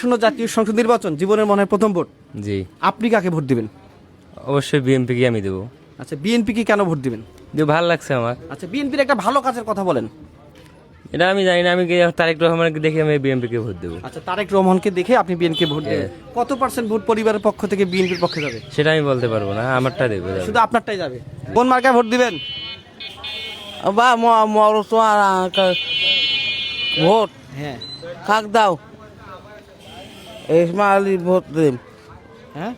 আসন্ন জাতীয় সংসদ নির্বাচন জীবনের মনে হয় প্রথম ভোট। জি, আপনি কাকে ভোট দিবেন? অবশ্যই বিএমপিকে আমি দেবো। আচ্ছা, বিএনপি কি কেন ভোট দিবেন? যে ভালো লাগছে আমার। আচ্ছা, বিএনপির একটা ভালো কাজের কথা বলেন। এটা আমি জানি না, আমি তারেক রহমানকে দেখে আমি বিএমপিকে ভোট দেবো। আচ্ছা, তারেক রহমানকে দেখে আপনি বিএনপি ভোট দেবেন। কত পার্সেন্ট ভোট পরিবারের পক্ষ থেকে বিএনপির পক্ষে যাবে? সেটা আমি বলতে পারবো না, আমারটা দেবো। শুধু আপনারটাই যাবে। কোন মার্কায় ভোট দিবেন? বা ভোট হ্যাঁ কাক দাও ইসমাইলি ভোট দিম। হ্যাঁ,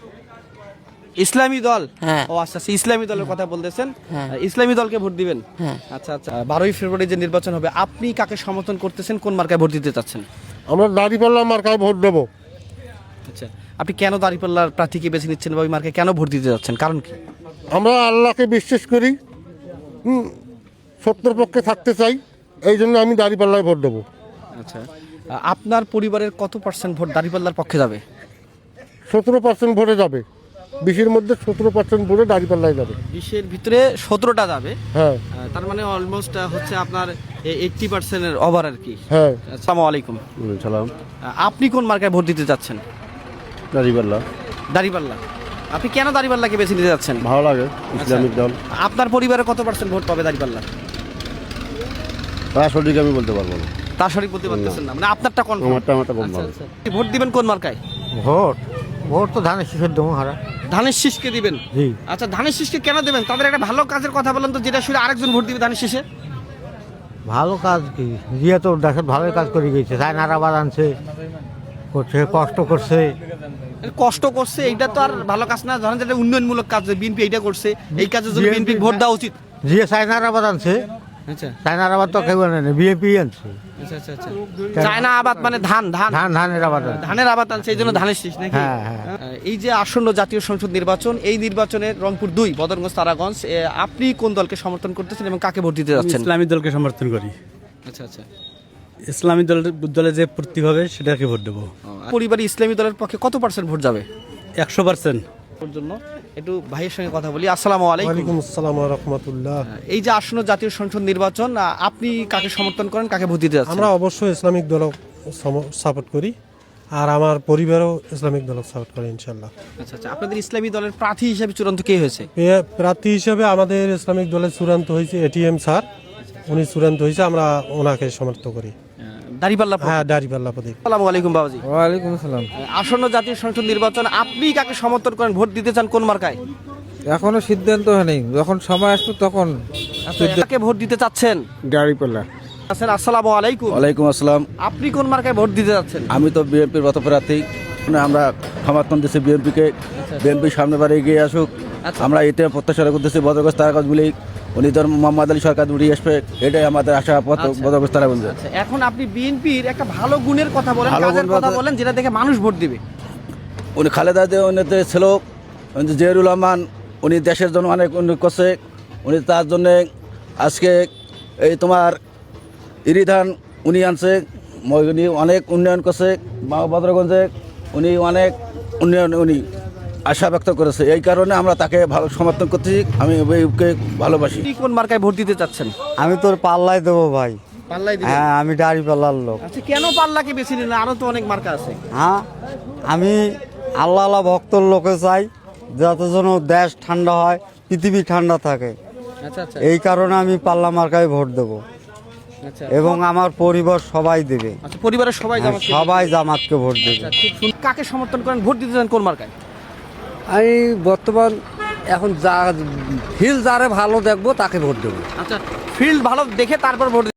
ইসলামী দল। হ্যাঁ। ও আচ্ছা, ইসলামী দলের কথা বলতেছেন। হ্যাঁ। ইসলামী দলকে ভোট দিবেন। হ্যাঁ। আচ্ছা আচ্ছা, 12ই ফেব্রুয়ারি যে নির্বাচন হবে, আপনি কাকে সমর্থন করতেছেন, কোন মার্কায় ভোট দিতে চাচ্ছেন? আমরা দাঁড়িপাল্লা মার্কায় ভোট দেবো। আচ্ছা, আপনি কেন দাঁড়িপাল্লার প্রার্থীকে বেছে নিচ্ছেন বা ওই মার্কায় কেন ভোট দিতে যাচ্ছেন, কারণ কি? আমরা আল্লাহকে বিশ্বাস করি, সত্যের পক্ষে থাকতে চাই, এই জন্য আমি দাঁড়িপাল্লায় ভোট দেবো। আচ্ছা, আপনার পরিবারের কত পার্সেন্ট ভোট দাঁড়িপাল্লার পক্ষে যাবে? 17% ভোটে যাবে, 20-এর মধ্যে 17% ভোটে দাঁড়িপাল্লায় যাবে। 20-এর ভিতরে 17টা যাবে। হ্যাঁ তার মানে অলমোস্ট হচ্ছে আপনার 80%-এর ওভার আর কি। হ্যাঁ। আসসালামু আলাইকুম। সালাম। আপনি কোন মার্কায় ভোট দিতে যাচ্ছেন? দাঁড়িপাল্লা দাঁড়িপাল্লা। আপনি কেন দাঁড়িপাল্লাকে বেছে নিতে যাচ্ছেন? ভালো লাগে, ইসলামিক দল। আপনার পরিবারে কত পার্সেন্ট ভোট পাবে দাঁড়িপাল্লা? তা সঠিক আমি বলতে পারবো না। তা সঠিক বলতে পারতেছেন না, মানে আপনারটা কোন? আমারটা কম ভালো। ভোট দিবেন কোন মার্কায়? ভোট তো ধানের শীষের দেবো হারা। ধানের শীষকে দিবেন? জি। আচ্ছা, ধানের শীষকে কেন দেবেন? তাদের একটা ভালো কাজের কথা বলেন তো, যেটা শুনে আরেকজন ভোট দিবে ধানের শীষে। ভালো কাজ কি, জিয়া তো দেশের ভালো কাজ করে গেছে, চায়নারা আবার আনছে, করছে, কষ্ট করছে। কষ্ট করছে, এইটা তো আর ভালো কাজ না। ধরেন যেটা উন্নয়নমূলক কাজ, বিএনপি এইটা করছে, এই কাজের জন্য বিএনপি ভোট দেওয়া উচিত। জিয়া চায়নার আবার আনছে, আচ্ছা চায়নার আবার তো কেউ আনে না, বিএপি আনছে। আচ্ছা আচ্ছা আচ্ছা। চায়না আবাদ মানে ধান ধান ধানের আবার আনছে। ধানের আবাদ আনছে, এই জন্য ধানের শীষ নাকি? হ্যাঁ, হ্যাঁ। এই যে আসন্ন জাতীয় সংসদ নির্বাচন, এই নির্বাচনে রংপুর 2 বদরগঞ্জ তারাগঞ্জ, আপনি কোন দলকে সমর্থন করতেছেন এবং কাকে ভোট দিতে যাচ্ছেন? ইসলামী দলকে সমর্থন করি। আচ্ছা আচ্ছা। ইসলামী দলে যে প্রার্থী হবে সেটাকে ভোট দেবো। পরিবারে ইসলামী দলের পক্ষে কত পার্সেন্ট ভোট যাবে? 100%। ওর জন্য একটু ভাইয়ের সঙ্গে কথা বলি। আসসালামু আলাইকুম। ওয়ালাইকুম আসসালাম ওয়া রাহমাতুল্লাহ। এই যে আসন্ন জাতীয় সংসদ নির্বাচন, আপনি কাকে সমর্থন করেন, কাকে ভোট দিতে যাচ্ছেন? আমরা অবশ্যই ইসলামিক দল সাপোর্ট করি, আর আমার পরিবারও ইসলামিক দল সাপোর্ট করে ইনশাল্লাহ। আচ্ছা আচ্ছা, আপনাদের ইসলামী দলের প্রার্থী হিসেবে চূড়ান্ত কে হয়েছে? প্রার্থী হিসেবে আমাদের ইসলামিক দলের চূড়ান্ত হয়েছে এটিএম স্যার, উনি চূড়ান্ত হয়েছে, আমরা ওনাকে সমর্থন করি। দাঁড়িপাল্লা। হ্যাঁ, দাঁড়িপাল্লা প্রতীক। আসসালামু আলাইকুম বাবাজি। ওয়ালাইকুম আসসালাম। আসন্ন জাতীয় সংসদ নির্বাচন, আপনি কাকে সমর্থন করেন, ভোট দিতে চান কোন মার্কায়? এখনো সিদ্ধান্ত হয়নি, যখন সময় আসবে তখন। কাকে ভোট দিতে চাচ্ছেন? দাঁড়িপাল্লা। আচ্ছা, আসসালামু আলাইকুম। ওয়ালাইকুম আসসালাম। আপনি কোন মার্কায় ভোট দিতে যাচ্ছেন? আমি তো বিএনপির পথপ্রার্থী, আমরা সমর্থন দিচ্ছি বিএনপিকে। বিএনপি সামনে বারে এগিয়ে আসুক, আমরা এতে প্রত্যাশা করতেছি। বদরগঞ্জ তারাগঞ্জ বলি উনি তো মোহাম্মদ আলী সরকার উঠিয়ে আসবে, এটাই আমাদের আশা। বদরগঞ্জ তারাগঞ্জে আচ্ছা, এখন আপনি বিএনপির একটা ভালো গুণের কথা বলেন, ভালো কাজের গুণ কথা বলতে- বলেন, যেটা দেখে মানুষ ভোট দিবে। উনি খালেদা উনিতে ছিল, জিয়ারুল রহমান, উনি দেশের জন্য অনেক উন্নয়ন করছে। উনি তার জন্যে আজকে এই তোমার ইরিধান উনি আনছে, উনি অনেক উন্নয়ন করছে বদরগঞ্জে, উনি অনেক উন্নয়ন উনি আশা ব্যক্ত করেছে। এই কারণে আমরা তাকে ভালো সমর্থন করছি, আমি ওকে ভালোবাসি। আপনি কোন মার্কায় ভোট দিতে চাচ্ছেন? আমি তোর পাল্লাই দেবো ভাই। পাল্লাই দিবেন? হ্যাঁ, আমি দাড়ি পাল্লার লোক। আচ্ছা, কেন পাল্লাকে বেছে নিলেন? আরো তো অনেক মার্কা আছে। হ্যাঁ, আমি আল্লাহ আল্লাহ ভক্তর লোকে চাই, যাতে যেন দেশ ঠান্ডা হয়, পৃথিবী ঠান্ডা থাকে। আচ্ছা আচ্ছা এই কারণে আমি পাল্লা মার্কায় ভোট দেবো, আচ্ছা। এবং আমার পরিবার সবাই দেবে। আচ্ছা, পরিবারের সবাই হ্যাঁ, জামাতকে- সবাই জামাতকে ভোট দেবে। আচ্ছা, খুব সুন্দর। কাকে সমর্থন করেন, ভোট দিতে চান কোন মার্কায়? আমি বর্তমান এখন যা ফিল যারে ভালো দেখবো তাকে ভোট দেবো। আচ্ছা, ফিল্ড ভালো দেখে তারপর ভোট